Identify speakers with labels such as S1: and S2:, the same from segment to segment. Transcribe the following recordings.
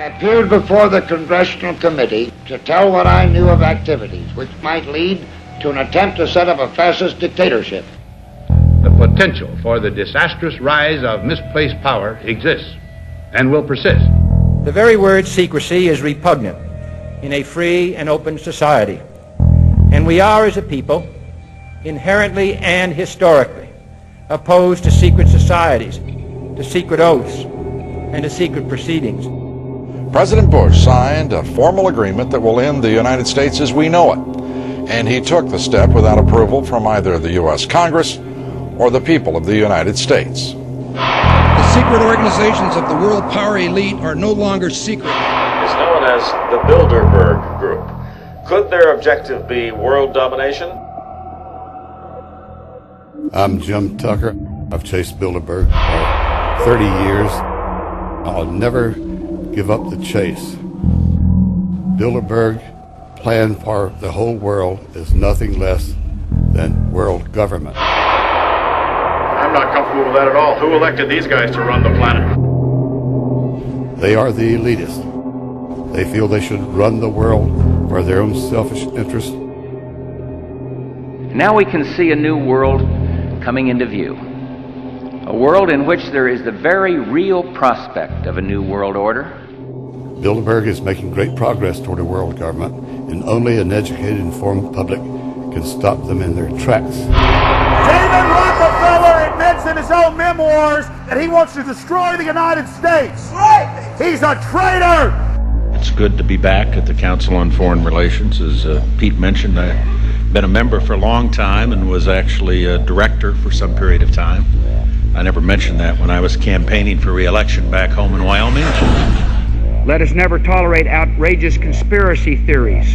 S1: I appeared before the Congressional Committee to tell what I knew of activities which might lead to an attempt to set up a fascist dictatorship.
S2: The potential for the disastrous rise of misplaced power exists and will persist.
S3: The very word secrecy is repugnant in a free and open society, and we are, as a people, inherently and historically opposed to secret societies, to secret oaths, and to secret proceedings.
S4: President Bush signed a formal agreement that will end the United States as we know it, and he took the step without approval from either the U.S. Congress or the people of the United States.
S5: The secret organizations of the world power elite are no longer secret.
S6: It's known as the Bilderberg Group. Could their objective be world domination?
S7: I'm Jim Tucker. I've chased Bilderberg for 30 years. I'll never give up the chase. Bilderberg plan for the whole world is nothing less than world government.
S8: I'm not comfortable with that at all. Who elected these guys to run the planet?
S7: They are the elitists. They feel they should run the world for their own selfish interest.
S9: Now we can see a new world coming into view. A world in which there is the very real prospect of a new world order.
S7: Bilderberg is making great progress toward a world government, and only an educated, informed public can stop them in their tracks.
S10: David Rockefeller admits in his own memoirs that he wants to destroy the United States. Right. He's a traitor.
S11: It's good to be back at the Council on Foreign Relations. As Pete mentioned, I've been a member for a long time and was actually a director for some period of time. I never mentioned that when I was campaigning for re-election back home in Wyoming.
S3: Let us never tolerate outrageous conspiracy theories.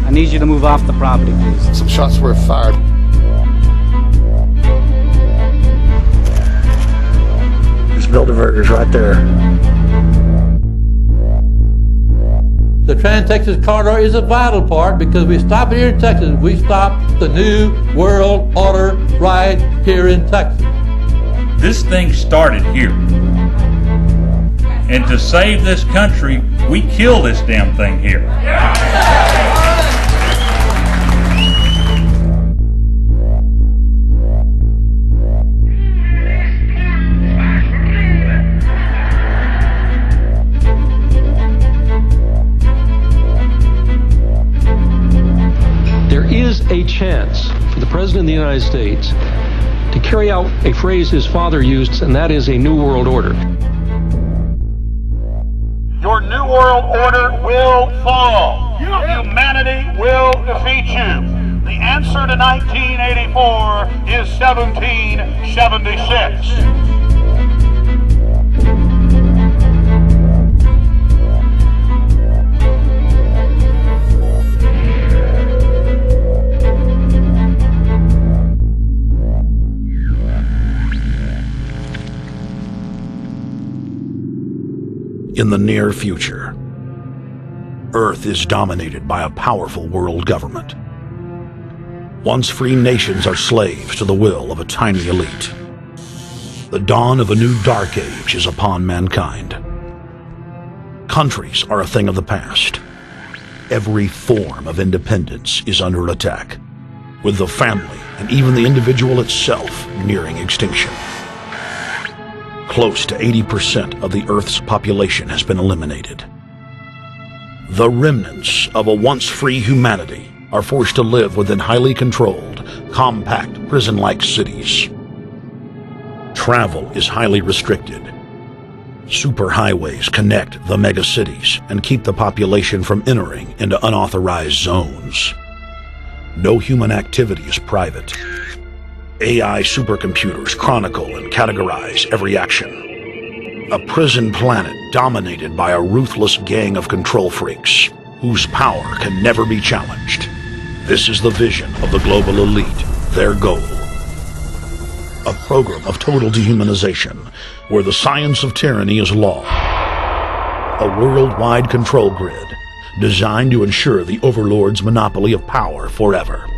S12: I need you to move off the property, please.
S7: Some shots were fired.
S13: There's Bilderbergers right there.
S14: The Trans-Texas Corridor is a vital part because we stop it here in Texas. We stop the new world order right here in Texas.
S15: This thing started here. And to save this country, we kill this damn thing here.
S16: A chance for the President of the United States to carry out a phrase his father used, and that is a new world order.
S10: Your new world order will fall. Humanity will defeat you. The answer to 1984 is 1776.
S17: In the near future, Earth is dominated by a powerful world government. Once free nations are slaves to the will of a tiny elite. The dawn of a new dark age is upon mankind. Countries are a thing of the past. Every form of independence is under attack, with the family and even the individual itself nearing extinction. Close to 80% of the Earth's population has been eliminated. The remnants of a once free humanity are forced to live within highly controlled, compact, prison-like cities. Travel is highly restricted. Superhighways connect the megacities and keep the population from entering into unauthorized zones. No human activity is private. AI supercomputers chronicle and categorize every action. A prison planet dominated by a ruthless gang of control freaks, whose power can never be challenged. This is the vision of the global elite, their goal. A program of total dehumanization, where the science of tyranny is law. A worldwide control grid, designed to ensure the overlord's monopoly of power forever.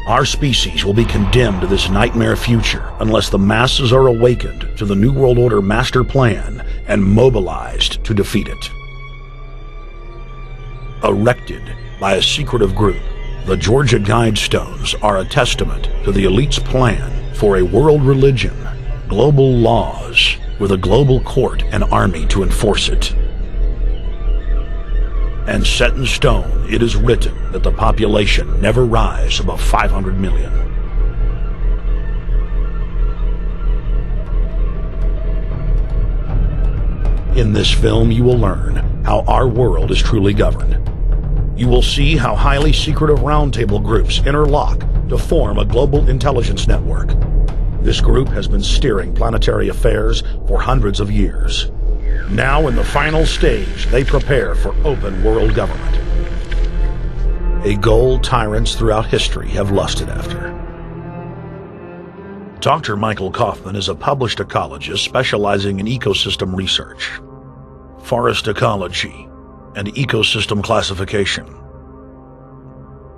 S17: Our species will be condemned to this nightmare future unless the masses are awakened to the New World Order master plan and mobilized to defeat it. Erected by a secretive group, the Georgia Guidestones are a testament to the elite's plan for a world religion, global laws, with a global court and army to enforce it. And set in stone, it is written that the population never rise above 500 million. In this film, you will learn how our world is truly governed. You will see how highly secretive roundtable groups interlock to form a global intelligence network. This group has been steering planetary affairs for hundreds of years. Now, in the final stage, they prepare for open world government. A goal tyrants throughout history have lusted after. Dr. Michael Kaufman is a published ecologist specializing in ecosystem research, forest ecology, and ecosystem classification.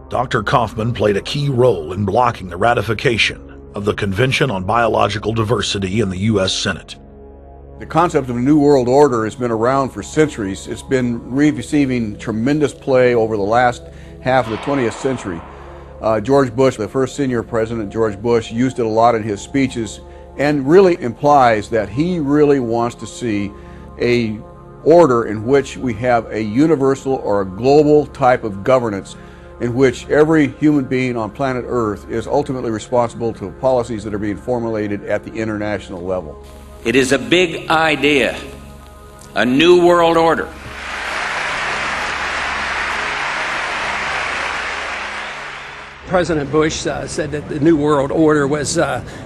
S17: Dr. Kaufman played a key role in blocking the ratification of the Convention on Biological Diversity in the U.S. Senate.
S18: The concept of a New World Order has been around for centuries. It's been receiving tremendous play over the last half of the 20th century. George Bush, the first senior president, George Bush, used it a lot in his speeches and really implies that he really wants to see a order in which we have a universal or a global type of governance in which every human being on planet Earth is ultimately responsible to policies that are being formulated at the international level.
S9: It is a big idea, a new world order.
S12: President Bush said that the New World Order was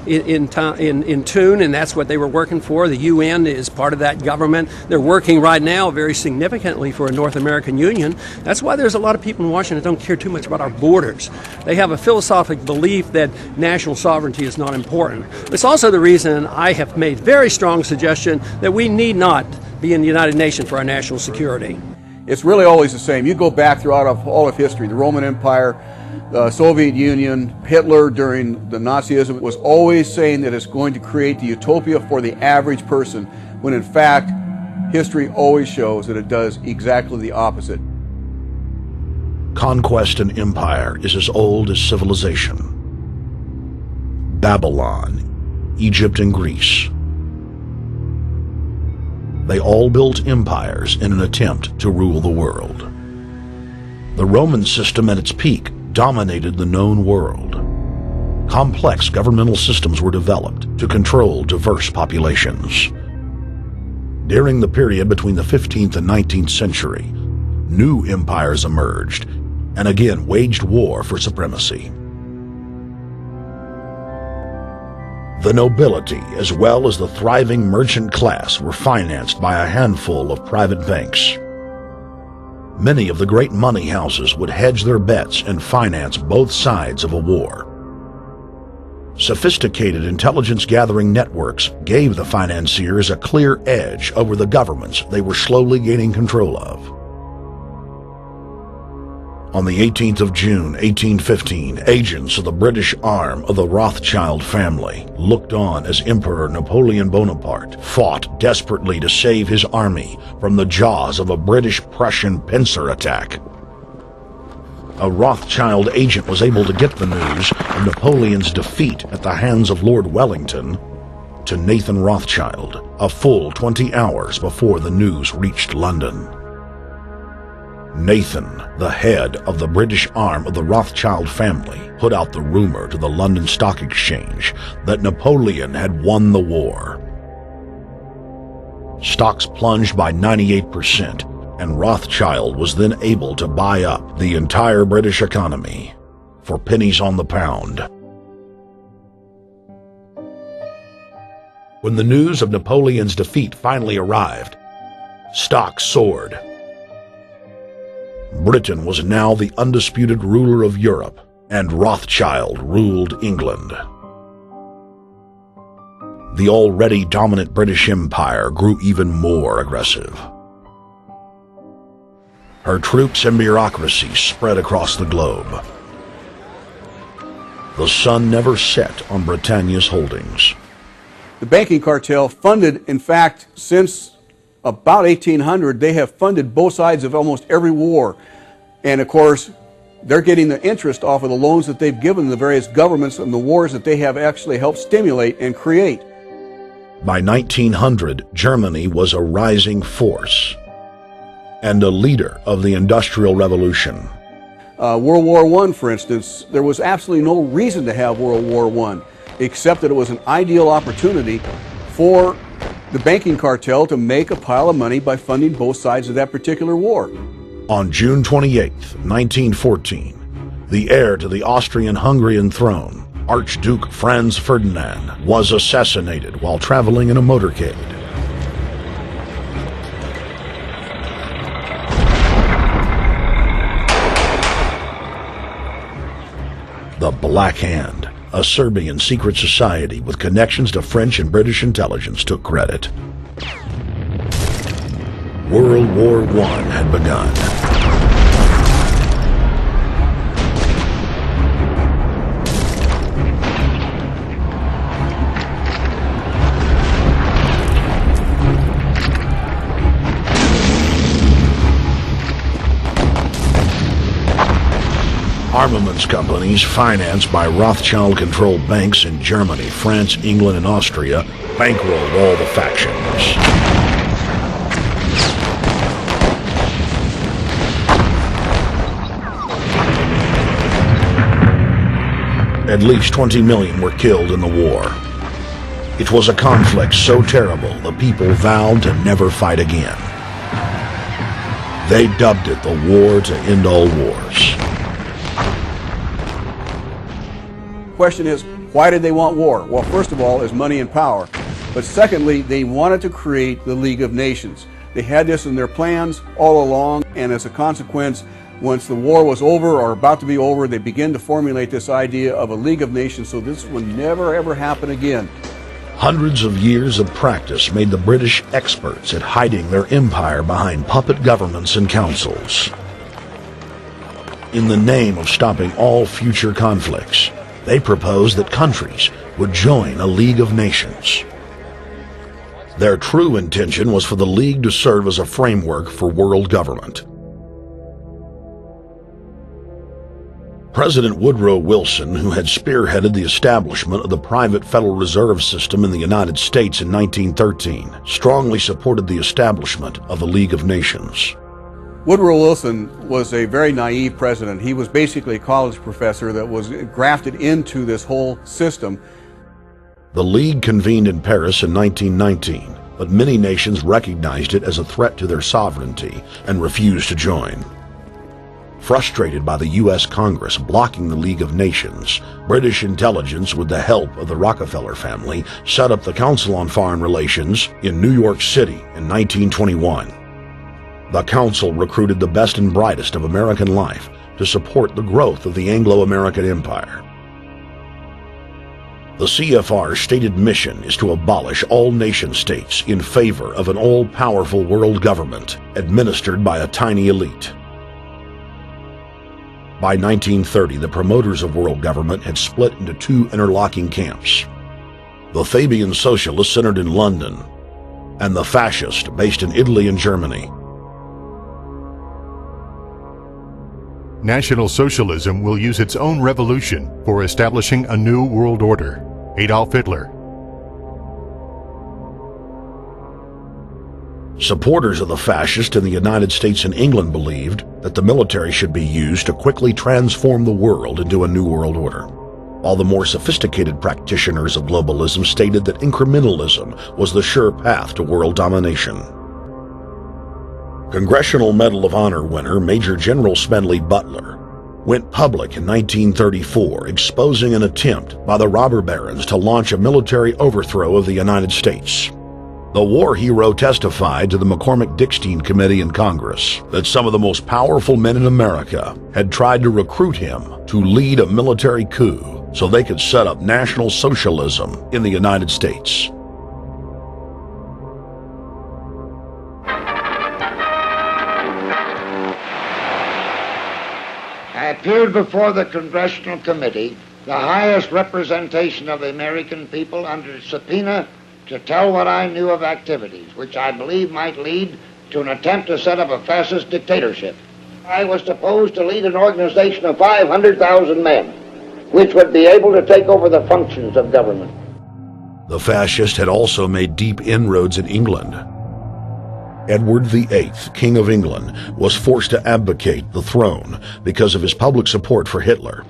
S12: in tune, and that's what they were working for. The UN is part of that government. They're working right now very significantly for a North American Union. That's why there's a lot of people in Washington that don't care too much about our borders. They have a philosophical belief that national sovereignty is not important. It's also the reason I have made very strong suggestion that we need not be in the United Nations for our national security.
S18: It's really always the same. You go back throughout all of history, the Roman Empire, the Soviet Union, Hitler during the Nazism was always saying that it's going to create the utopia for the average person, when in fact, history always shows that it does exactly the opposite.
S17: Conquest and empire is as old as civilization. Babylon, Egypt, and Greece. They all built empires in an attempt to rule the world. The Roman system at its peak dominated the known world. Complex governmental systems were developed to control diverse populations. During the period between the 15th and 19th century, new empires emerged and again waged war for supremacy. The nobility, as well as the thriving merchant class, were financed by a handful of private banks. Many of the great money houses would hedge their bets and finance both sides of a war. Sophisticated intelligence-gathering networks gave the financiers a clear edge over the governments they were slowly gaining control of. On the 18th of June, 1815, agents of the British arm of the Rothschild family looked on as Emperor Napoleon Bonaparte fought desperately to save his army from the jaws of a British-Prussian pincer attack. A Rothschild agent was able to get the news of Napoleon's defeat at the hands of Lord Wellington to Nathan Rothschild, a full 20 hours before the news reached London. Nathan, the head of the British arm of the Rothschild family, put out the rumor to the London Stock Exchange that Napoleon had won the war. Stocks plunged by 98%, and Rothschild was then able to buy up the entire British economy for pennies on the pound. When the news of Napoleon's defeat finally arrived, stocks soared. Britain was now the undisputed ruler of Europe, and Rothschild ruled England. The already dominant British Empire grew even more aggressive. Her troops and bureaucracy spread across the globe. The sun never set on Britannia's holdings.
S18: The banking cartel funded, in fact, since about 1800, they have funded both sides of almost every war. And of course, they're getting the interest off of the loans that they've given the various governments and the wars that they have actually helped stimulate and create.
S17: By 1900, Germany was a rising force and a leader of the Industrial Revolution.
S18: World War I, for instance, there was absolutely no reason to have World War I, except that it was an ideal opportunity for the banking cartel to make a pile of money by funding both sides of that particular war.
S17: On June 28, 1914, the heir to the Austrian-Hungarian throne, Archduke Franz Ferdinand, was assassinated while traveling in a motorcade. The Black Hand, a Serbian secret society with connections to French and British intelligence, took credit. World War I had begun. Armaments companies financed by Rothschild-controlled banks in Germany, France, England, and Austria bankrolled all the factions. At least 20 million were killed in the war. It was a conflict so terrible the people vowed to never fight again. They dubbed it the war to end all wars.
S18: Question is, why did they want war? Well, first of all, is money and power. But secondly, they wanted to create the League of Nations. They had this in their plans all along, and as a consequence, once the war was over or about to be over, they began to formulate this idea of a League of Nations, so this would never ever happen again.
S17: Hundreds of years of practice made the British experts at hiding their empire behind puppet governments and councils. In the name of stopping all future conflicts, they proposed that countries would join a League of Nations. Their true intention was for the League to serve as a framework for world government. President Woodrow Wilson, who had spearheaded the establishment of the private Federal Reserve System in the United States in 1913, strongly supported the establishment of the League of Nations.
S18: Woodrow Wilson was a very naive president. He was basically a college professor that was grafted into this whole system.
S17: The League convened in Paris in 1919, but many nations recognized it as a threat to their sovereignty and refused to join. Frustrated by the U.S. Congress blocking the League of Nations, British intelligence, with the help of the Rockefeller family, set up the Council on Foreign Relations in New York City in 1921. The council recruited the best and brightest of American life to support the growth of the Anglo-American Empire. The CFR's stated mission is to abolish all nation-states in favor of an all-powerful world government administered by a tiny elite. By 1930, the promoters of world government had split into two interlocking camps: the Fabian Socialists centered in London, and the Fascist based in Italy and Germany.
S19: National Socialism will use its own revolution for establishing a new world order. Adolf Hitler.
S17: Supporters of the fascists in the United States and England believed that the military should be used to quickly transform the world into a new world order, while the more sophisticated practitioners of globalism stated that incrementalism was the sure path to world domination. Congressional Medal of Honor winner Major General Smedley Butler went public in 1934, exposing an attempt by the robber barons to launch a military overthrow of the United States. The war hero testified to the McCormick-Dickstein Committee in Congress that some of the most powerful men in America had tried to recruit him to lead a military coup so they could set up National Socialism in the United States.
S1: I appeared before the Congressional Committee the highest representation of the American people under subpoena to tell what I knew of activities which I believe might lead to an attempt to set up a fascist dictatorship. I was supposed to lead an organization of 500,000 men, which would be able to take over the functions of government.
S17: The fascist had also made deep inroads in England. Edward VIII, King of England, was forced to abdicate the throne because of his public support for Hitler.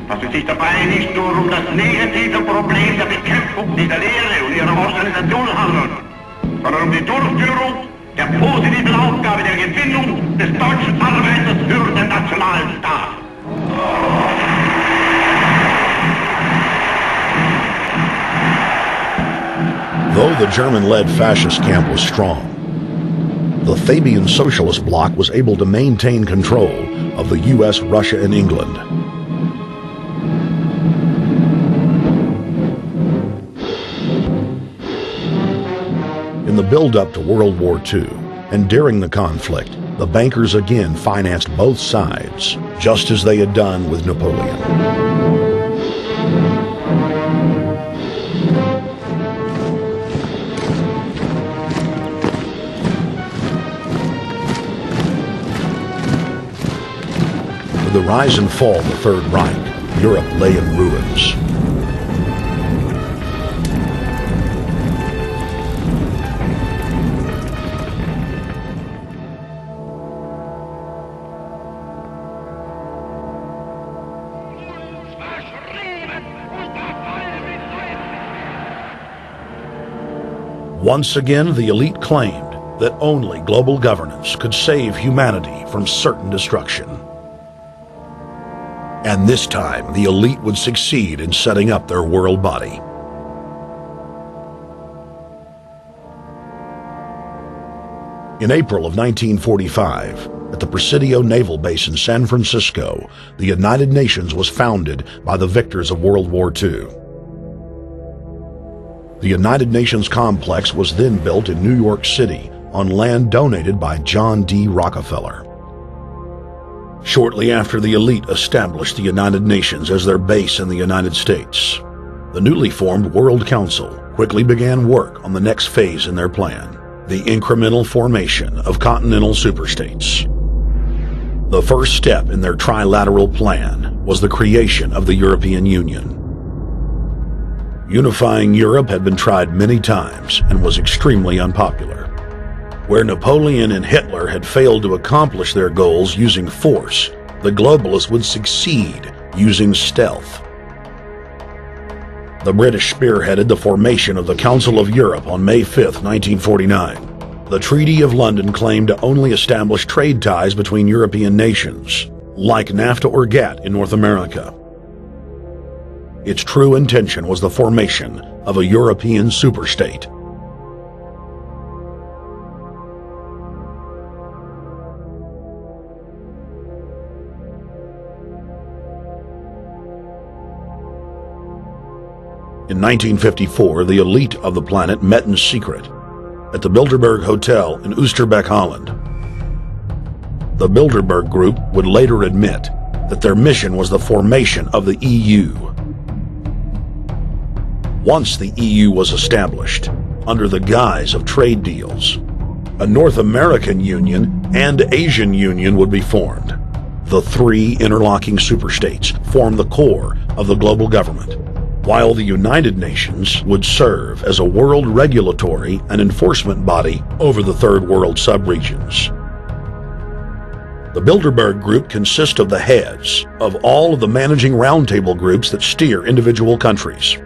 S10: Fast es sich dabei nicht nur das negative Problem der Bekämpfung dieser Lehre und ihrer Organisation handelt, sondern die Durchführung der positiven Aufgabe der Gewinnung des deutschen Arbeiters für den nationalen Staat.
S17: Though the German-led fascist camp was strong, the Fabian Socialist Bloc was able to maintain control of the U.S., Russia, and England. In the build-up to World War II, and during the conflict, the bankers again financed both sides, just as they had done with Napoleon. With the rise and fall of the Third Reich, Europe lay in ruins. Once again, the elite claimed that only global governance could save humanity from certain destruction. And this time, the elite would succeed in setting up their world body. In April of 1945, at the Presidio Naval Base in San Francisco, the United Nations was founded by the victors of World War II. The United Nations complex was then built in New York City on land donated by John D. Rockefeller. Shortly after the elite established the United Nations as their base in the United States, the newly formed World Council quickly began work on the next phase in their plan, the incremental formation of continental superstates. The first step in their trilateral plan was the creation of the European Union. Unifying Europe had been tried many times and was extremely unpopular. Where Napoleon and Hitler had failed to accomplish their goals using force, the globalists would succeed using stealth. The British spearheaded the formation of the Council of Europe on May 5, 1949. The Treaty of London claimed to only establish trade ties between European nations, like NAFTA or GATT in North America. Its true intention was the formation of a European superstate. In 1954, the elite of the planet met in secret at the Bilderberg Hotel in Oosterbeek, Holland. The Bilderberg Group would later admit that their mission was the formation of the EU. Once the EU was established, under the guise of trade deals, a North American Union and Asian Union would be formed. The three interlocking superstates formed the core of the global government, while the United Nations would serve as a world regulatory and enforcement body over the Third World subregions. The Bilderberg Group consists of the heads of all of the managing roundtable groups that steer individual countries.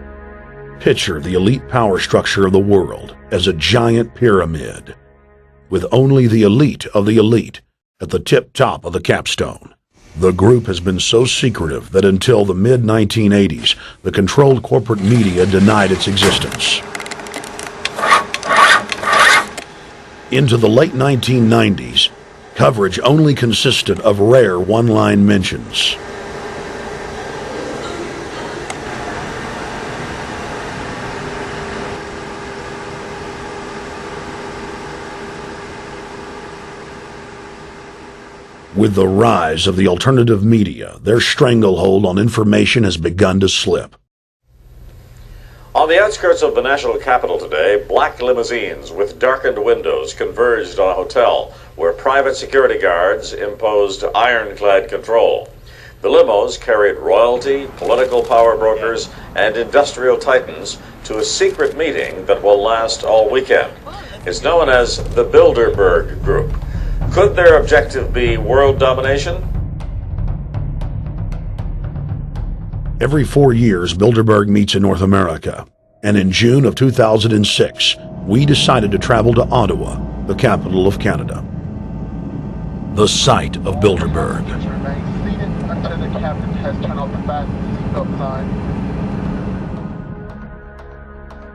S17: Picture the elite power structure of the world as a giant pyramid, with only the elite of the elite at the tip top of the capstone. The group has been so secretive that until the mid-1980s, the controlled corporate media denied its existence. Into the late 1990s, coverage only consisted of rare one-line mentions. With the rise of the alternative media, their stranglehold on information has begun to slip.
S6: On the outskirts of the national capital today, black limousines with darkened windows converged on a hotel where private security guards imposed ironclad control. The limos carried royalty, political power brokers, and industrial titans to a secret meeting that will last all weekend. It's known as the Bilderberg Group. Could their objective be world domination?
S17: Every 4 years, Bilderberg meets in North America, and in June of 2006, we decided to travel to Ottawa, the capital of Canada. The site of Bilderberg.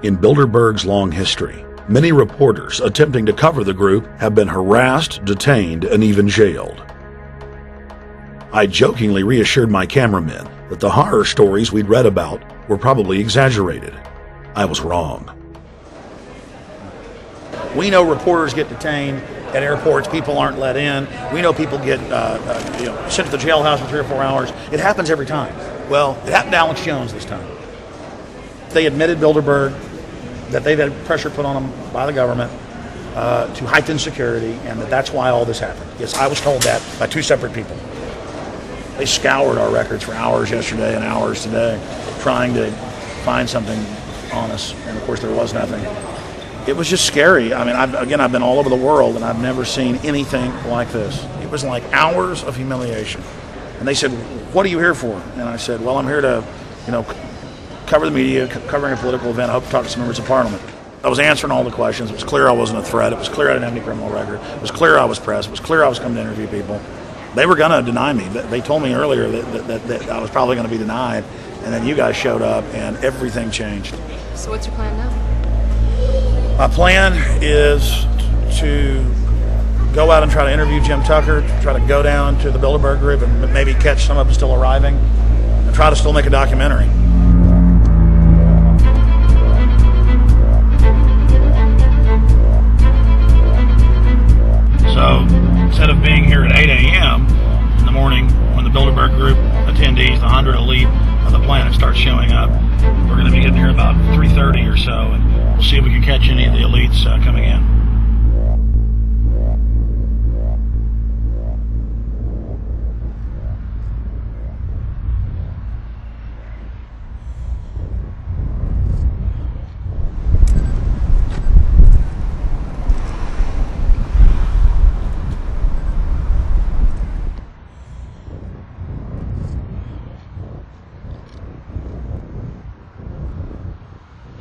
S17: In Bilderberg's long history, many reporters attempting to cover the group have been harassed, detained, and even jailed. I jokingly reassured my cameramen that the horror stories we'd read about were probably exaggerated. I was wrong.
S20: We know reporters get detained at airports, people aren't let in. We know people get sent to the jailhouse for 3 or 4 hours. It happens every time. Well, it happened to Alex Jones this time. They admitted Bilderberg that they've had pressure put on them by the government to heighten security, and that's why all this happened. Yes, I was told that by 2 separate people. They scoured our records for hours yesterday and hours today, trying to find something on us, and of course there was nothing. It was just scary. I mean, I've been all over the world, and I've never seen anything like this. It was like hours of humiliation. And they said, "What are you here for?" And I said, "Well, I'm here to, cover the media, covering a political event. I hope to talk to some members of Parliament." I was answering all the questions. It was clear I wasn't a threat. It was clear I didn't have any criminal record. It was clear I was pressed. It was clear I was coming to interview people. They were going to deny me. They told me earlier that I was probably going to be denied, and then you guys showed up, and everything changed.
S21: So what's your plan now?
S20: My plan is to go out and try to interview Jim Tucker, try to go down to the Bilderberg Group and maybe catch some of them still arriving, and try to still make a documentary. So instead of being here at 8 a.m. in the morning when the Bilderberg Group attendees, the 100 elite of the planet, start showing up, we're going to be getting here about 3:30 or so, and we'll see if we can catch any of the elites coming in.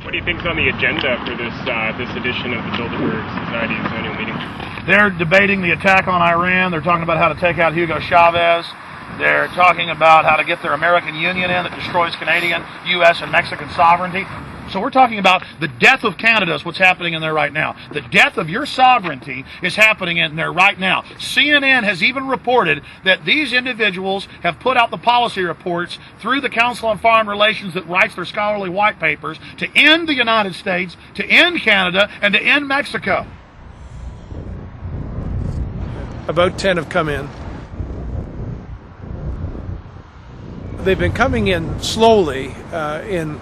S22: What do you think's on the agenda for this edition of the Bilderberg Society's annual meeting?
S20: They're debating the attack on Iran. They're talking about how to take out Hugo Chavez. They're talking about how to get their American Union in that destroys Canadian, U.S., and Mexican sovereignty. So we're talking about the death of Canada is what's happening in there right now. The death of your sovereignty is happening in there right now. CNN has even reported that these individuals have put out the policy reports through the Council on Foreign Relations that writes their scholarly white papers to end the United States, to end Canada, and to end Mexico.
S23: About 10 have come in. They've been coming in slowly in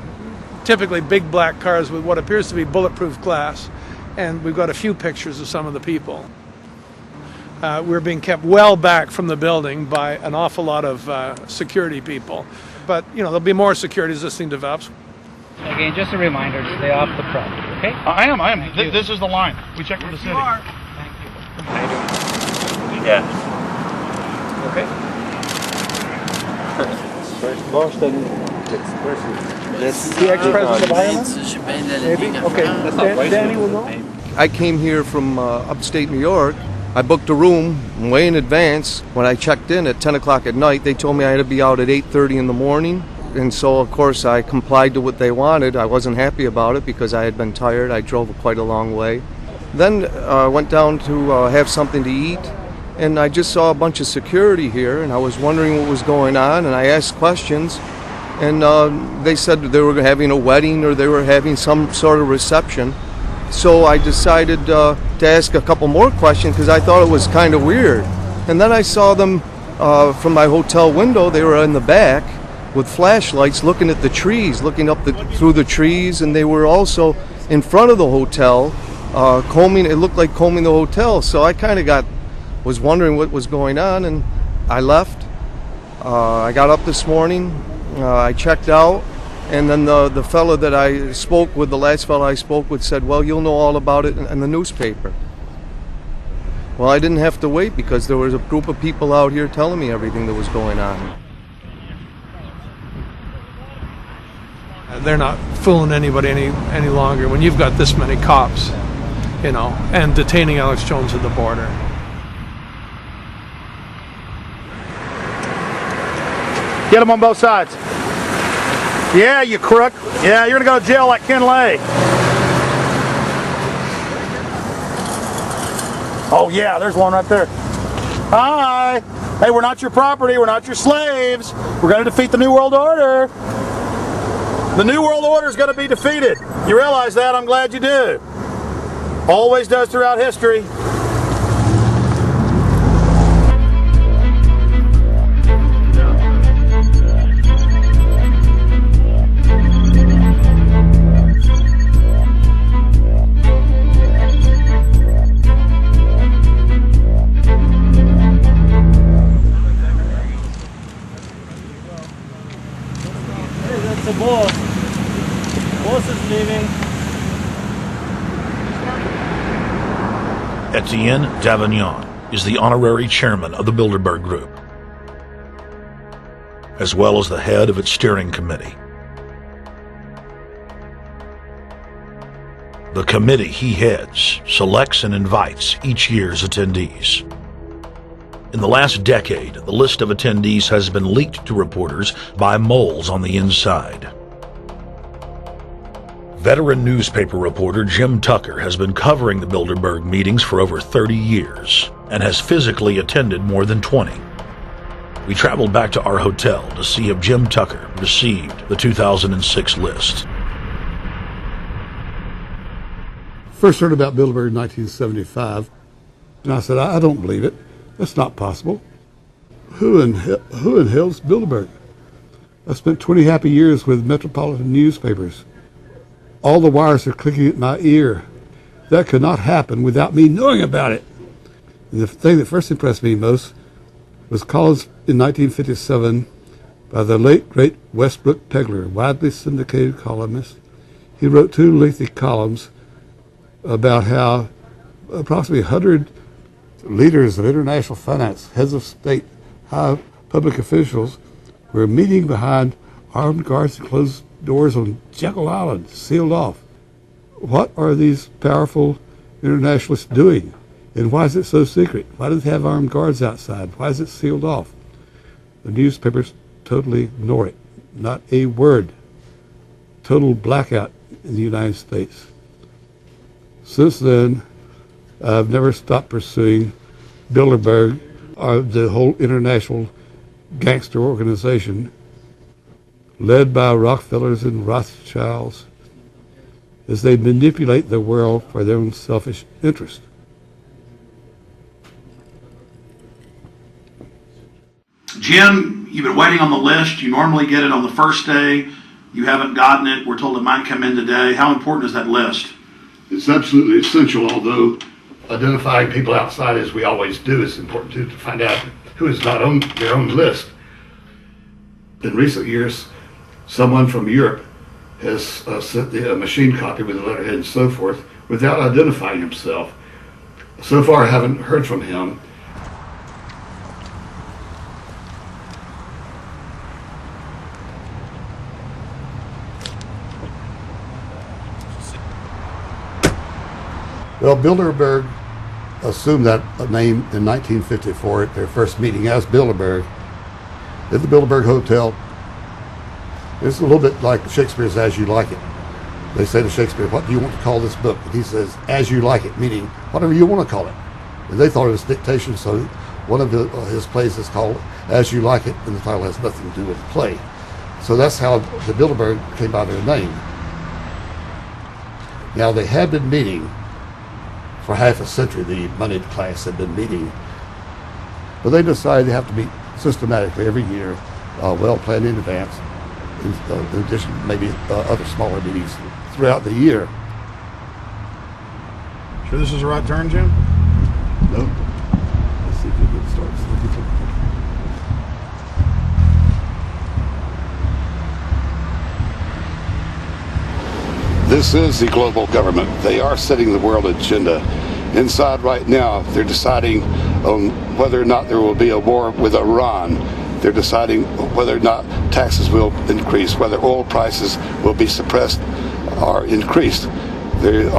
S23: typically big black cars with what appears to be bulletproof glass, and we've got a few pictures of some of the people. We're being kept well back from the building by an awful lot of security people, but there'll be more security as this thing develops.
S24: Again, just a reminder to stay off the property, okay?
S20: I am. This is the line. We checked with the city.
S24: Thank you. How you doing?
S6: Yeah.
S24: Okay.
S23: First Boston. The ex-president of Ireland? Maybe? Okay. Danny will know.
S25: I came here from upstate New York. I booked a room way in advance. When I checked in at 10 o'clock at night, they told me I had to be out at 8:30 in the morning. And so, of course, I complied to what they wanted. I wasn't happy about it because I had been tired. I drove quite a long way. Then I went down to have something to eat. And I just saw a bunch of security here, and I was wondering what was going on, and I asked questions. And they said they were having a wedding or they were having some sort of reception. So I decided to ask a couple more questions because I thought it was kind of weird. And then I saw them from my hotel window. They were in the back with flashlights looking at the trees, looking up through the trees, and they were also in front of the hotel combing. It looked like combing the hotel. So I kind of was wondering what was going on, and I left. I got up this morning. I checked out, and then the fellow that I spoke with, the last fellow I spoke with, said, "Well, you'll know all about it in the newspaper." Well, I didn't have to wait because there was a group of people out here telling me everything that was going on.
S23: They're not fooling anybody any longer when you've got this many cops, and detaining Alex Jones at the border.
S20: Get them on both sides. Yeah, you crook. Yeah, you're gonna go to jail like Ken Lay. Oh yeah, there's one right there. Hi. Hey, we're not your property. We're not your slaves. We're gonna defeat the New World Order. The New World Order is gonna be defeated. You realize that? I'm glad you do. Always does throughout history.
S2: The boss. Boss is leaving.
S17: Etienne Davignon is the honorary chairman of the Bilderberg Group, as well as the head of its steering committee. The committee he heads selects and invites each year's attendees. In the last decade, the list of attendees has been leaked to reporters by moles on the inside. Veteran newspaper reporter Jim Tucker has been covering the Bilderberg meetings for over 30 years and has physically attended more than 20. We traveled back to our hotel to see if Jim Tucker received the 2006 list.
S7: First heard about Bilderberg in 1975, and I said, I don't believe it. That's not possible. Who in hell's Bilderberg? I spent 20 happy years with metropolitan newspapers. All the wires are clicking at my ear. That could not happen without me knowing about it. And the thing that first impressed me most was columns in 1957 by the late, great Westbrook Pegler, widely syndicated columnist. He wrote 2 lengthy columns about how approximately 100 leaders of international finance, heads of state, high public officials were meeting behind armed guards and closed doors on Jekyll Island, sealed off. What are these powerful internationalists doing? And why is it so secret? Why do they have armed guards outside? Why is it sealed off? The newspapers totally ignore it. Not a word. Total blackout in the United States. Since then, I've never stopped pursuing Bilderberg, or the whole international gangster organization led by Rockefellers and Rothschilds, as they manipulate the world for their own selfish interest.
S20: Jim, you've been waiting on the list. You normally get it on the first day. You haven't gotten it. We're told it might come in today. How important is that list?
S7: It's absolutely essential, although identifying people outside, as we always do, is important too, to find out who is not on their own list. In recent years, someone from Europe has sent a machine copy with a letterhead and so forth without identifying himself. So far, I haven't heard from him. Well, Bilderberg assumed that name in 1954 at their first meeting as Bilderberg at the Bilderberg Hotel. It's a little bit like Shakespeare's As You Like It. They say to Shakespeare, what do you want to call this book? And he says, As You Like It, meaning whatever you want to call it. And they thought it was dictation, so one of his plays is called As You Like It, and the title has nothing to do with the play. So that's how the Bilderberg came by their name. Now, they had been meeting for half a century. The moneyed class had been meeting But they decide they have to meet systematically every year, well planned in advance, in addition to maybe other smaller meetings throughout the year.
S20: Sure this is the right turn, Jim?
S7: No. Let's see if we can start. This is the global government. They are setting the world agenda. Inside right now, they're deciding on whether or not there will be a war with Iran. They're deciding whether or not taxes will increase, whether oil prices will be suppressed or increased. There's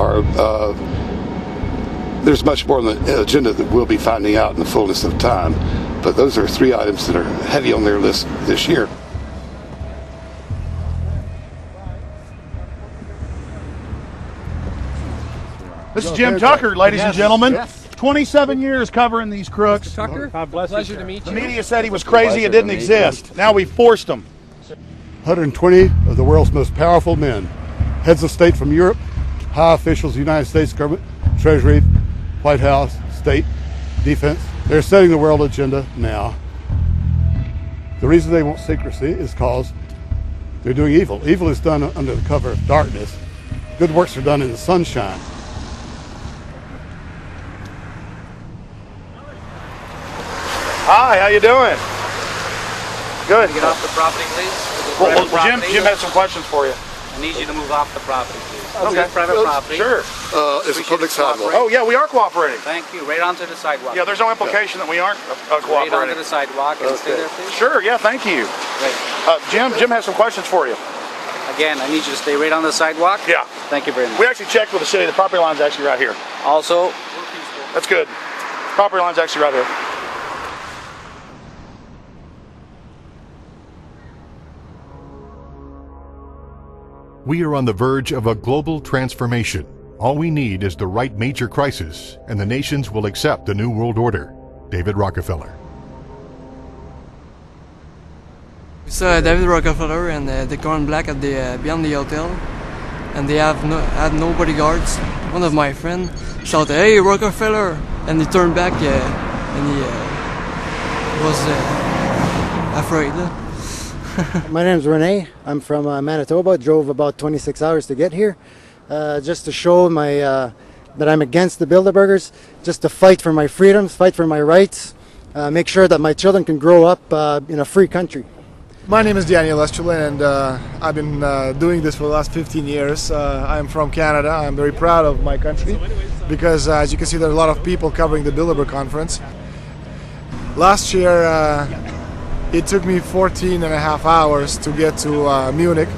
S7: much more on the agenda that we'll be finding out in the fullness of time. But those are 3 items that are heavy on their list this year.
S20: This is Jim Tucker, ladies and gentlemen. 27 years covering these crooks.
S12: Tucker, pleasure to meet you.
S20: The media said he was crazy, it didn't exist. Now we forced him.
S7: 120 of the world's most powerful men, heads of state from Europe, high officials of the United States government, Treasury, White House, state, defense. They're setting the world agenda now. The reason they want secrecy is because they're doing evil. Evil is done under the cover of darkness. Good works are done in the sunshine.
S20: Hi, how you doing? Good.
S24: Get off the property, please.
S20: Well, Jim has some questions for you.
S24: I need you to move off the property, please.
S20: Okay.
S24: This is private property.
S20: Sure.
S7: It's a public sidewalk.
S20: Oh, yeah, we are cooperating.
S24: Thank you. Right onto the sidewalk.
S20: Yeah, there's no implication that we aren't
S24: Right
S20: cooperating.
S24: onto the sidewalk and stay there, please.
S20: Sure, yeah, thank you.
S24: Right.
S20: Jim has some questions for you.
S24: Again, I need you to stay right on the sidewalk.
S20: Yeah.
S24: Thank you very much.
S20: We actually checked with the city. The property line's actually right here.
S24: Also,
S20: That's good. Property line's actually right here.
S19: We are on the verge of a global transformation. All we need is the right major crisis, and the nations will accept the New World Order. David Rockefeller.
S4: It's David Rockefeller, and they're going black at the beyond the hotel, and they had no bodyguards. One of my friends shouted, "Hey, Rockefeller!" and he turned back, and he was afraid.
S5: My name's Rene. I'm from Manitoba. Drove about 26 hours to get here, just to show that I'm against the Bilderbergers, just to fight for my freedoms, fight for my rights, make sure that my children can grow up in a free country.
S8: My name is Daniel Estrelin, and I've been doing this for the last 15 years. I'm from Canada. I'm very proud of my country because, as you can see, there are a lot of people covering the Bilderberg conference. Last year, it took me 14 and a half hours to get to Munich.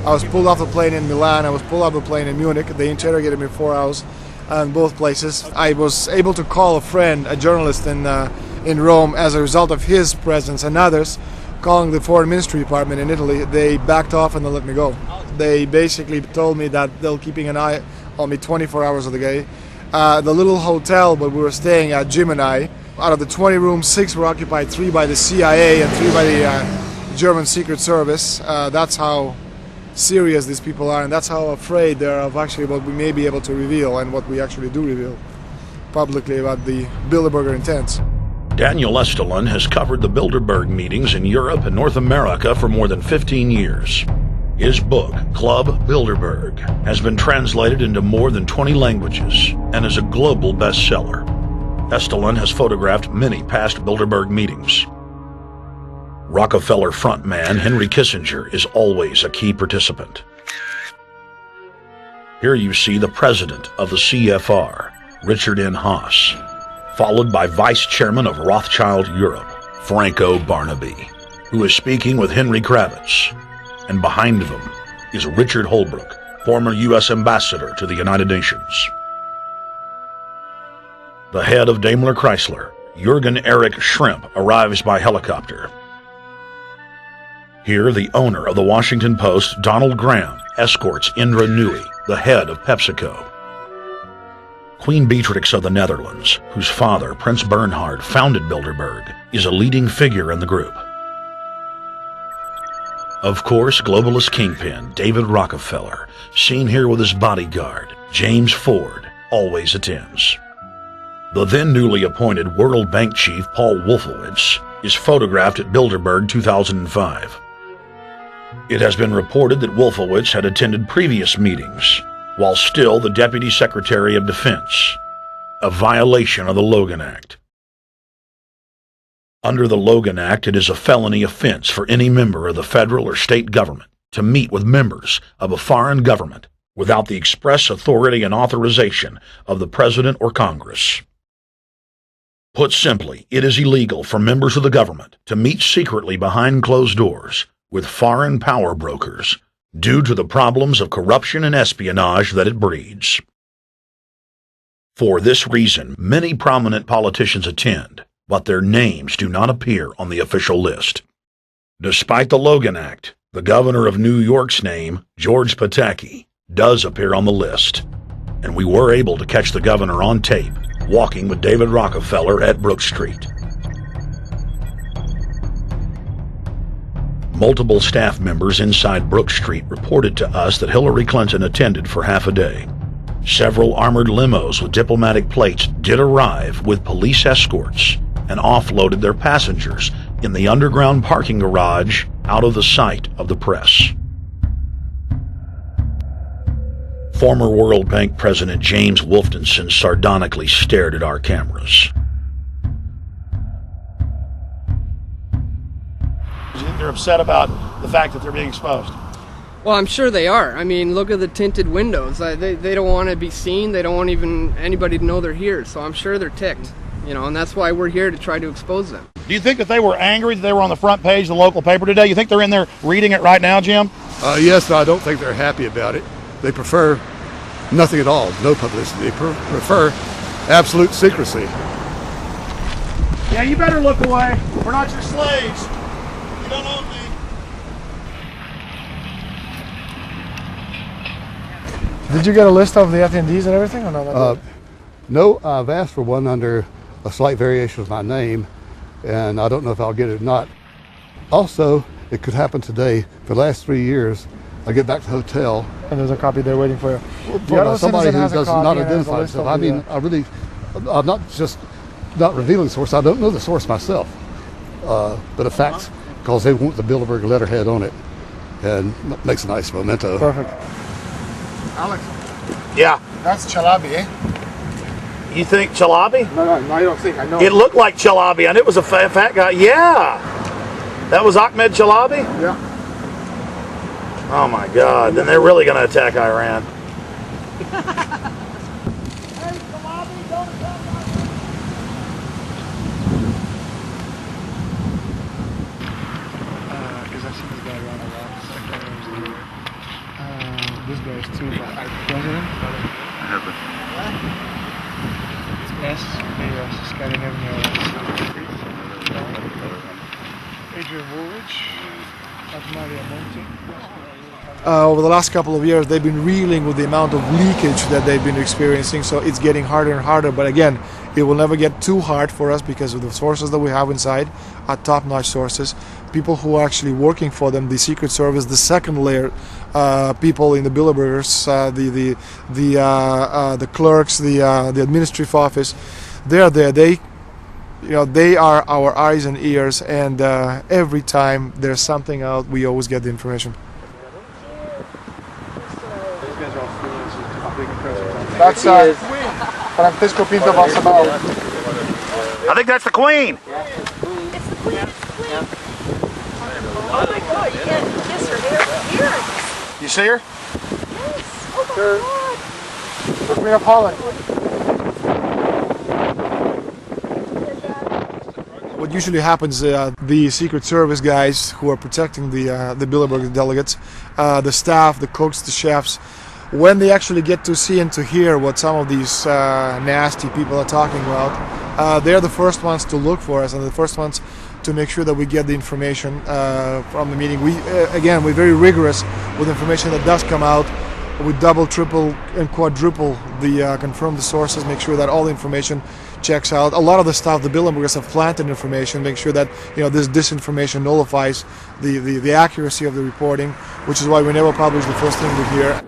S8: I was pulled off the plane in Milan. I was pulled off the plane in Munich. They interrogated me 4 hours in both places. I was able to call a friend, a journalist in Rome, as a result of his presence and others. Calling the foreign ministry department in Italy, they backed off and they let me go. They basically told me that they're keeping an eye on me 24 hours of the day. The little hotel where we were staying at, Jim and I, out of the 20 rooms, 6 were occupied, 3 by the CIA and 3 by the German Secret Service. That's how serious these people are, and that's how afraid they are of actually what we may be able to reveal and what we actually do reveal publicly about the Bilderberger intents.
S17: Daniel Estrelin has covered the Bilderberg meetings in Europe and North America for more than 15 years. His book, Club Bilderberg, has been translated into more than 20 languages and is a global bestseller. Estrelin has photographed many past Bilderberg meetings. Rockefeller frontman Henry Kissinger is always a key participant. Here you see the president of the CFR, Richard N. Haas, followed by Vice Chairman of Rothschild Europe, Franco Barnaby, who is speaking with Henry Kravitz. And behind them is Richard Holbrooke, former U.S. Ambassador to the United Nations. The head of Daimler Chrysler, Jürgen Erich Schrimp, arrives by helicopter. Here, the owner of the Washington Post, Donald Graham, escorts Indra Nooyi, the head of PepsiCo. Queen Beatrix of the Netherlands, whose father, Prince Bernhard, founded Bilderberg, is a leading figure in the group. Of course, globalist kingpin David Rockefeller, seen here with his bodyguard, James Ford, always attends. The then newly appointed World Bank chief Paul Wolfowitz is photographed at Bilderberg 2005. It has been reported that Wolfowitz had attended previous meetings while still the Deputy Secretary of Defense, a violation of the Logan Act. Under the Logan Act, it is a felony offense for any member of the federal or state government to meet with members of a foreign government without the express authority and authorization of the President or Congress. Put simply, it is illegal for members of the government to meet secretly behind closed doors with foreign power brokers due to the problems of corruption and espionage that it breeds. For this reason, many prominent politicians attend, but their names do not appear on the official list. Despite the Logan Act, the governor of New York's name, George Pataki, does appear on the list, and we were able to catch the governor on tape walking with David Rockefeller at Brook Street. Multiple staff members inside Brook Street reported to us that Hillary Clinton attended for half a day. Several armored limos with diplomatic plates did arrive with police escorts and offloaded their passengers in the underground parking garage out of the sight of the press. Former World Bank President James Wolfensohn sardonically stared at our cameras.
S20: They're upset about the fact that they're being exposed.
S4: Well, I'm sure they are. I mean, look at the tinted windows. They don't want to be seen. They don't want even anybody to know they're here. So I'm sure they're ticked, and that's why we're here to try to expose them.
S20: Do you think that they were angry that they were on the front page of the local paper today? You think they're in there reading it right now, Jim?
S7: Yes, but I don't think they're happy about it. They prefer nothing at all, no publicity. They prefer absolute secrecy.
S20: Yeah, you better look away. We're not your slaves. You don't own me.
S8: Did you get a list of the attendees and everything, or no?
S7: No, I've asked for one under a slight variation of my name, and I don't know if I'll get it or not. Also, it could happen today. For the last 3 years, I get back to the hotel.
S8: And there's a copy there waiting for you.
S7: Somebody who does not identify himself. I mean, I'm not just not revealing the source. I don't know the source myself. But the facts, because they want the Bilderberg letterhead on it, and makes a nice memento.
S8: Perfect. Alex.
S20: Yeah.
S8: That's Chalabi, eh?
S20: You think Chalabi?
S8: No, I don't think. I know.
S20: It looked like Chalabi. I knew it was a fat guy. Yeah. That was Ahmed Chalabi?
S8: Yeah.
S20: Oh my God. Then they're really going to attack Iran.
S8: Because I've seen this guy around a lot. This guy is too. President? Yes, Scandinavian. Adrian Woolrich, Maria Monti. Over the last couple of years, they've been reeling with the amount of leakage that they've been experiencing, so it's getting harder and harder. But again, it will never get too hard for us because of the sources that we have inside are top-notch sources. People who are actually working for them, the Secret Service, the second layer, people in the Bilderbergers, the clerks, the administrative office, they're there. They are our eyes and ears, and every time there's something out, we always get the information. That's Francisco Pinto Balsamao.
S20: I think that's the Queen.
S3: It's the Queen. Oh my God, you can't kiss her hair. Here.
S20: You see her?
S3: Yes. Oh my God.
S8: The Queen of Holland. What usually happens, the Secret Service guys who are protecting the Bilderberg delegates, the staff, the cooks, the chefs, when they actually get to see and to hear what some of these nasty people are talking about, they're the first ones to look for us and the first ones to make sure that we get the information from the meeting. We're very rigorous with information that does come out. We double, triple, and quadruple confirm the sources, make sure that all the information checks out. A lot of the stuff, the Bilderbergers have planted information, make sure that this disinformation nullifies the accuracy of the reporting, which is why we never publish the first thing we hear.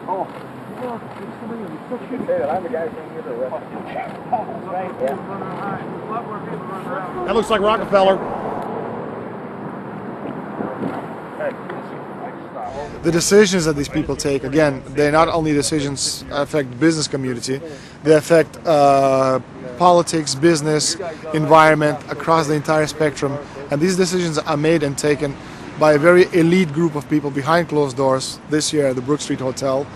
S20: Oh. That looks like Rockefeller.
S8: The decisions that these people take, again, they not only decisions affect business community, they affect politics, business, environment, across the entire spectrum. And these decisions are made and taken by a very elite group of people behind closed doors this year at the Brook Street Hotel.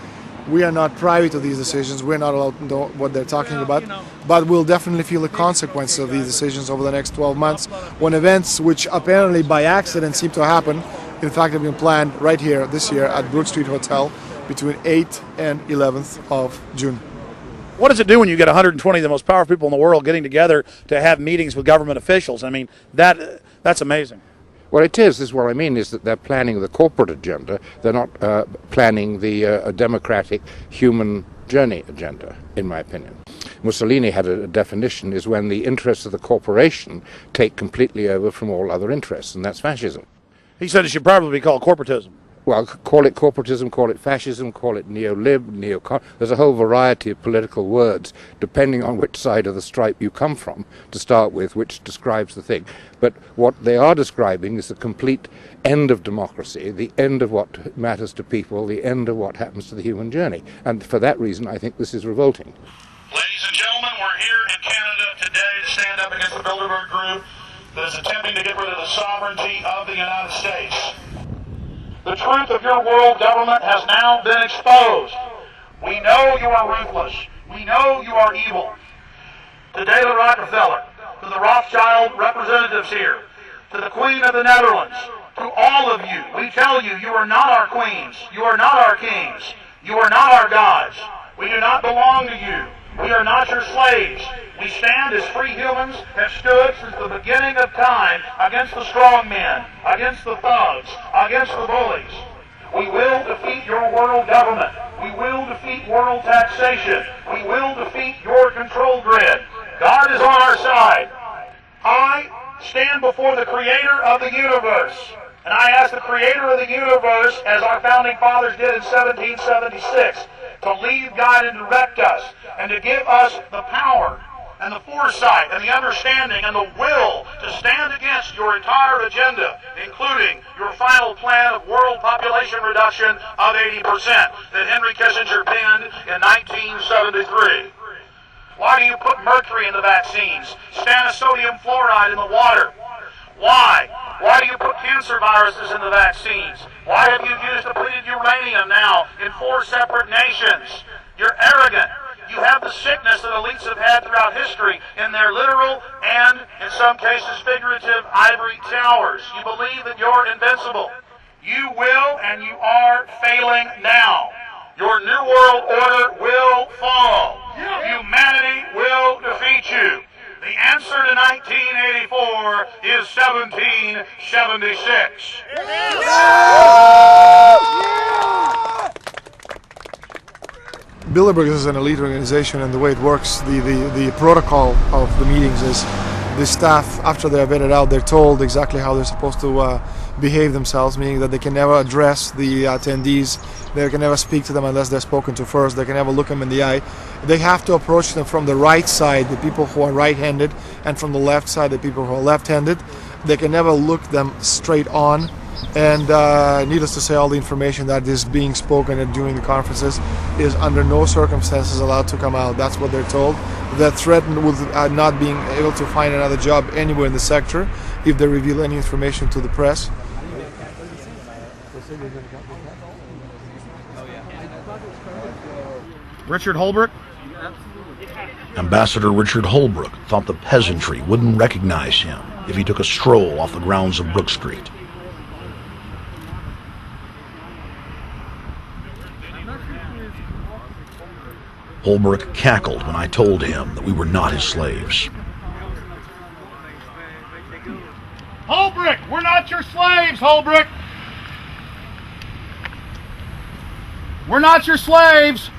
S8: We are not privy to these decisions. We're not allowed to know what they're talking about, but we'll definitely feel the consequences of these decisions over the next 12 months when events which apparently by accident seem to happen, in fact, have been planned right here this year at Brook Street Hotel between 8th and 11th of June.
S20: What does it do when you get 120 of the most powerful people in the world getting together to have meetings with government officials? I mean, that's amazing.
S11: Well, it is what I mean is that they're planning the corporate agenda. They're not planning the democratic human journey agenda, in my opinion. Mussolini had a definition, is when the interests of the corporation take completely over from all other interests, and that's fascism.
S20: He said it should probably be called corporatism.
S11: Well, call it corporatism, call it fascism, call it neo-lib, neo-con. There's a whole variety of political words, depending on which side of the stripe you come from, to start with, which describes the thing. But what they are describing is the complete end of democracy, the end of what matters to people, the end of what happens to the human journey. And for that reason, I think this is revolting.
S10: Ladies and gentlemen, we're here in Canada today to stand up against the Bilderberg Group that is attempting to get rid of the sovereignty of the United States. The truth of your world government has now been exposed. We know you are ruthless. We know you are evil. To David Rockefeller, to the Rothschild representatives here, to the Queen of the Netherlands, to all of you, we tell you, you are not our queens. You are not our kings. You are not our gods. We do not belong to you. We are not your slaves. We stand as free humans, have stood since the beginning of time against the strong men, against the thugs, against the bullies. We will defeat your world government. We will defeat world taxation. We will defeat your control grid. God is on our side. I stand before the creator of the universe, and I ask the creator of the universe, as our founding fathers did in 1776, to lead, guide, and direct us, and to give us the power and the foresight and the understanding and the will to stand against your entire agenda, including your final plan of world population reduction of 80% that Henry Kissinger penned in 1973. Why do you put mercury in the vaccines, sodium fluoride in the water? Why? Why do you put cancer viruses in the vaccines? Why have you used depleted uranium now in 4 separate nations? You're arrogant. You have the sickness that elites have had throughout history in their literal and, in some cases, figurative ivory towers. You believe that you're invincible. You will and you are failing now. Your New World Order will fall. Humanity will defeat you. The answer to 1984 is 1776.
S8: Bilderberg is an elite organization, and the way it works, the protocol of the meetings is the staff, after they're vetted out, they're told exactly how they're supposed to behave themselves, meaning that they can never address the attendees, they can never speak to them unless they're spoken to first, they can never look them in the eye. They have to approach them from the right side, the people who are right-handed, and from the left side, the people who are left-handed. They can never look them straight on. And needless to say, all the information that is being spoken during the conferences is under no circumstances allowed to come out. That's what they're told. They're threatened with not being able to find another job anywhere in the sector if they reveal any information to the press.
S20: Richard Holbrooke?
S17: Ambassador Richard Holbrooke thought the peasantry wouldn't recognize him if he took a stroll off the grounds of Brook Street. Holbrooke cackled when I told him that we were not his slaves.
S10: Holbrooke, we're not your slaves, Holbrooke. We're not your slaves.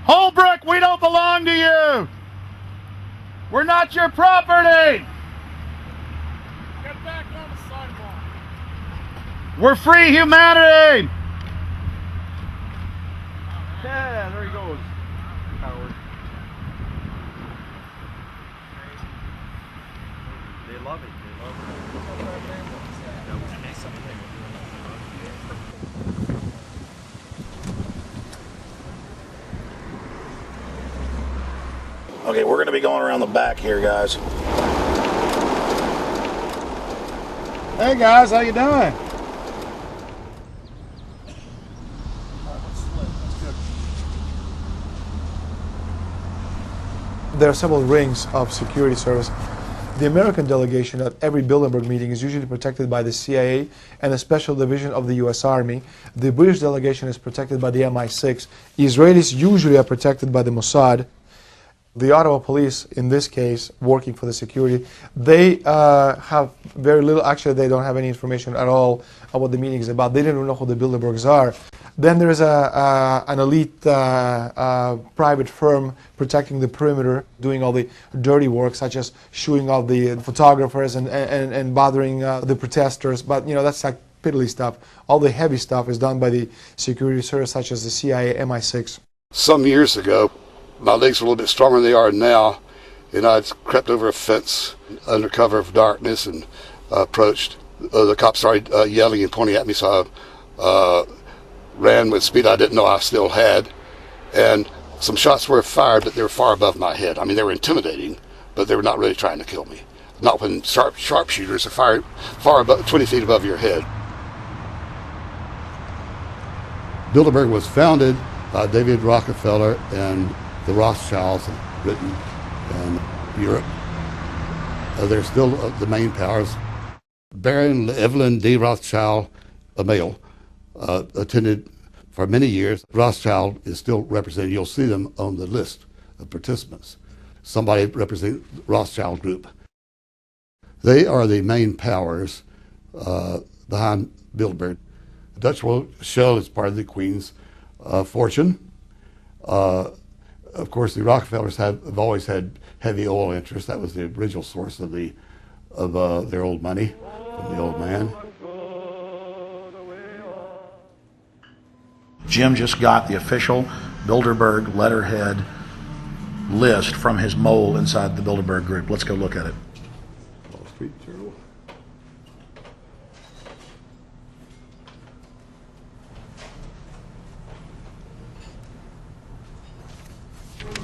S10: Holbrooke, we don't belong to you. We're not your property. Get back on the sidewalk.
S13: We're free humanity!
S2: Yeah, there he goes. Howard. They love it. They love it.
S20: Okay, we're going to be going around the back here, guys.
S8: Hey guys, how you doing? There are several rings of security service. The American delegation at every Bilderberg meeting is usually protected by the CIA and a special division of the US Army. The British delegation is protected by the MI6. Israelis usually are protected by the Mossad. The Ottawa police, in this case, working for the security, they have very little, actually they don't have any information at all on what the meeting is about. They didn't know who the Bilderbergs are. Then there's an elite private firm protecting the perimeter, doing all the dirty work, such as shooing off the photographers and bothering the protesters. But, you know, that's like piddly stuff. All the heavy stuff is done by the security service, such as the CIA, MI6.
S7: Some years ago, my legs were a little bit stronger than they are now, and I'd crept over a fence under cover of darkness and approached. The cops started yelling and pointing at me, so I ran with speed I didn't know I still had, and some shots were fired, but they were far above my head. I mean, they were intimidating, but they were not really trying to kill me. Not when sharpshooters are fired far above, 20 feet above your head. Bilderberg was founded by David Rockefeller and the Rothschilds of Britain and Europe. They're still the main powers. Baron Evelyn D. Rothschild, a male, attended for many years. Rothschild is still represented. You'll see them on the list of participants. Somebody representing the Rothschild Group. They are the main powers behind Bilderberg. The Dutch Shell is part of the Queen's fortune. Of course, the Rockefellers have always had heavy oil interests. That was the original source of their old money from the old man.
S20: Jim just got the official Bilderberg letterhead list from his mole inside the Bilderberg group. Let's go look at it.
S7: Wall Street Journal.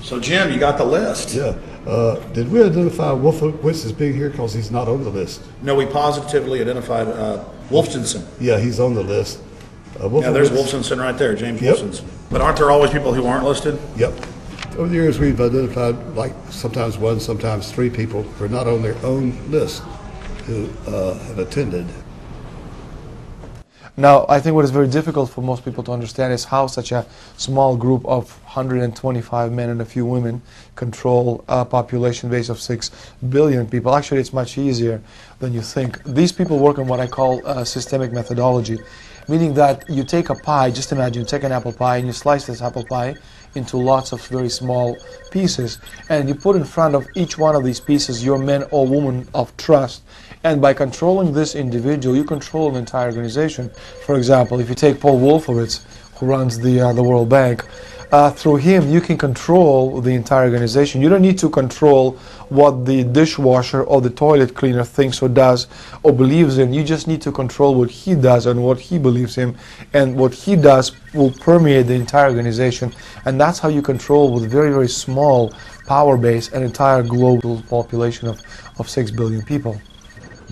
S20: So, Jim, you got the list.
S7: Yeah. Did we identify Wolfowitz as being here because he's not on the list?
S20: No, we positively identified Wolfenson.
S7: Yeah, he's on the list.
S20: Yeah, there's Wolfenson right there, James Wolfenson. But aren't there always people who aren't listed?
S7: Yep. Over the years, we've identified like sometimes one, sometimes three people who are not on their own list who have attended.
S8: Now, I think what is very difficult for most people to understand is how such a small group of 125 men and a few women control a population base of 6 billion people. Actually, it's much easier than you think. These people work on what I call systemic methodology, meaning that you take a pie, just imagine you take an apple pie and you slice this apple pie into lots of very small pieces, and you put in front of each one of these pieces your men or women of trust. And by controlling this individual, you control an entire organization. For example, if you take Paul Wolfowitz, who runs the World Bank, through him you can control the entire organization. You don't need to control what the dishwasher or the toilet cleaner thinks or does or believes in. You just need to control what he does and what he believes in, and what he does will permeate the entire organization. And that's how you control, with very, very small power base, an entire global population of 6 billion people.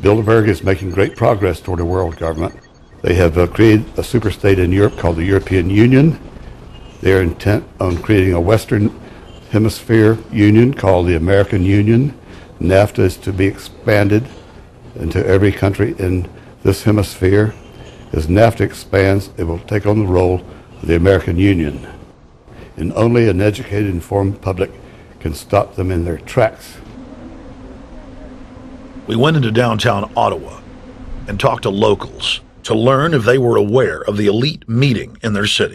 S7: Bilderberg is making great progress toward a world government. They have created a superstate in Europe called the European Union. They are intent on creating a Western Hemisphere Union called the American Union. NAFTA is to be expanded into every country in this hemisphere. As NAFTA expands, it will take on the role of the American Union. And only an educated, informed public can stop them in their tracks.
S17: We went into downtown Ottawa and talked to locals to learn if they were aware of the elite meeting in their city.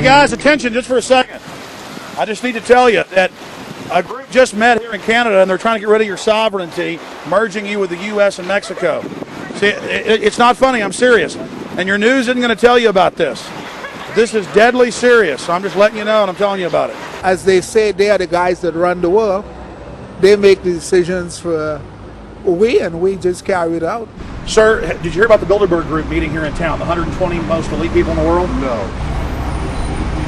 S20: Hey guys, attention just for a second. I just need to tell you that a group just met here in Canada and they're trying to get rid of your sovereignty, merging you with the U.S. and Mexico. See, it's not funny, I'm serious. And your news isn't going to tell you about this. This is deadly serious, so I'm just letting you know and I'm telling you about it.
S9: As they say, they are the guys that run the world. They make the decisions for and we just carry it out.
S20: Sir, did you hear about the Bilderberg Group meeting here in town, the 120 most elite people in the world?
S18: No.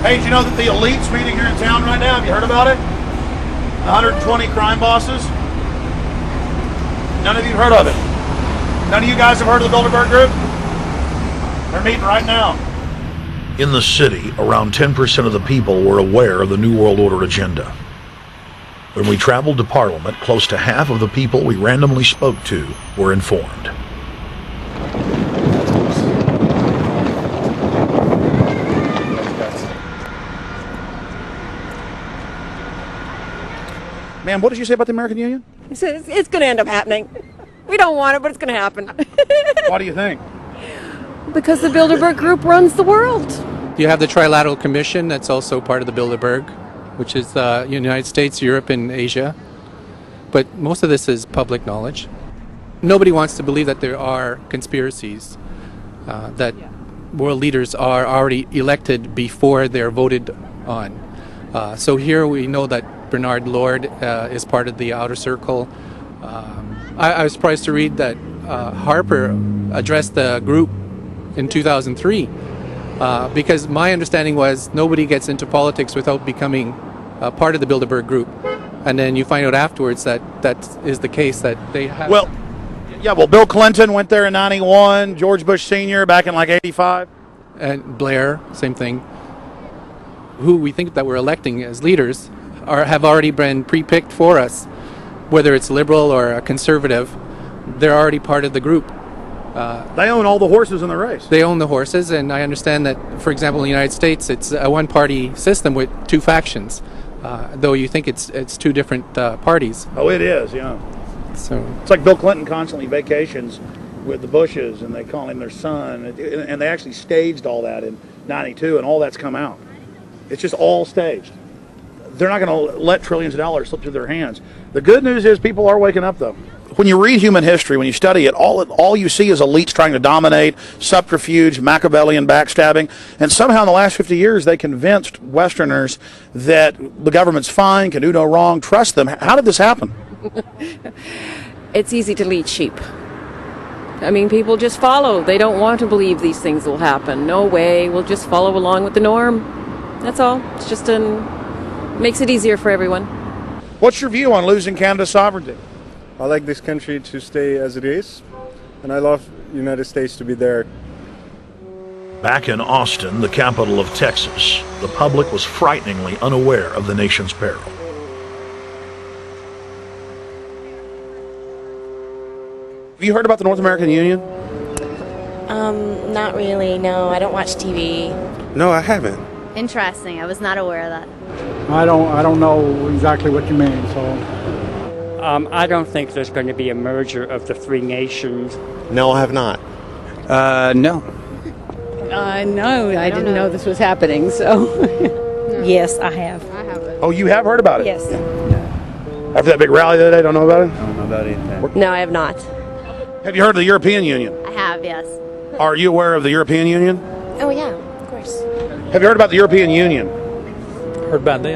S20: Hey, did you know that the elite's meeting here in town right now? Have you heard about it? 120 crime bosses? None of you have heard of it? None of you guys have heard of the Bilderberg Group? They're meeting right now.
S17: In the city, around 10% of the people were aware of the New World Order agenda. When we traveled to Parliament, close to half of the people we randomly spoke to were informed.
S20: Ma'am, what did you say about the American Union?
S3: It's going to end up happening. We don't want it, but it's going to happen.
S20: Why do you think?
S3: Because the Bilderberg Group runs the world.
S14: You have the Trilateral Commission, that's also part of the Bilderberg, which is the United States, Europe, and Asia. But most of this is public knowledge. Nobody wants to believe that there are conspiracies, that world leaders are already elected before they're voted on. So here we know that Bernard Lord is part of the outer circle. I was surprised to read that Harper addressed the group in 2003 because my understanding was nobody gets into politics without becoming part of the Bilderberg Group. And then you find out afterwards that that is the case, that they have...
S20: Well, Bill Clinton went there in 91, George Bush Sr. back in like 85.
S14: And Blair, same thing. Who we think that we're electing as leaders have already been pre-picked for us, whether it's liberal or a conservative. They're already part of the group.
S20: They own all the horses in the race.
S14: They own the horses, and I understand that, for example, in the United States, it's a one-party system with two factions, though you think it's two different parties.
S20: Oh, it is, yeah.
S14: So
S20: it's like Bill Clinton constantly vacations with the Bushes, and they call him their son, and they actually staged all that in 92, and all that's come out. It's just all staged. They're not going to let trillions of dollars slip through their hands. The good news is people are waking up, though. When you read human history, when you study it, all you see is elites trying to dominate, subterfuge, Machiavellian backstabbing, and somehow in the last 50 years they convinced Westerners that the government's fine, can do no wrong, trust them. How did this happen?
S3: It's easy to lead sheep. I mean, people just follow. They don't want to believe these things will happen. No way. We'll just follow along with the norm. That's all. It's just makes it easier for everyone.
S20: What's your view on losing Canada's sovereignty?
S2: I like this country to stay as it is, and I love the United States to be there.
S17: Back in Austin, the capital of Texas, the public was frighteningly unaware of the nation's peril.
S20: Have you heard about the North American Union?
S15: Not really, no. I don't watch TV.
S2: No, I haven't.
S16: Interesting. I was not aware of that.
S21: I don't know exactly what you mean, so...
S26: I don't think there's going to be a merger of the three nations.
S2: No, I have not.
S21: No.
S3: No, I didn't know this was happening, so...
S16: Yes, I have.
S20: Oh, you have heard about it?
S16: Yes.
S20: After that big rally the other day, don't know about it?
S2: I don't know about anything.
S16: No, I have not.
S20: Have you heard of the European Union?
S16: I have, yes.
S20: Are you aware of the European Union?
S16: Oh, yeah, of course.
S20: Have you heard about the European Union?
S21: Heard about them.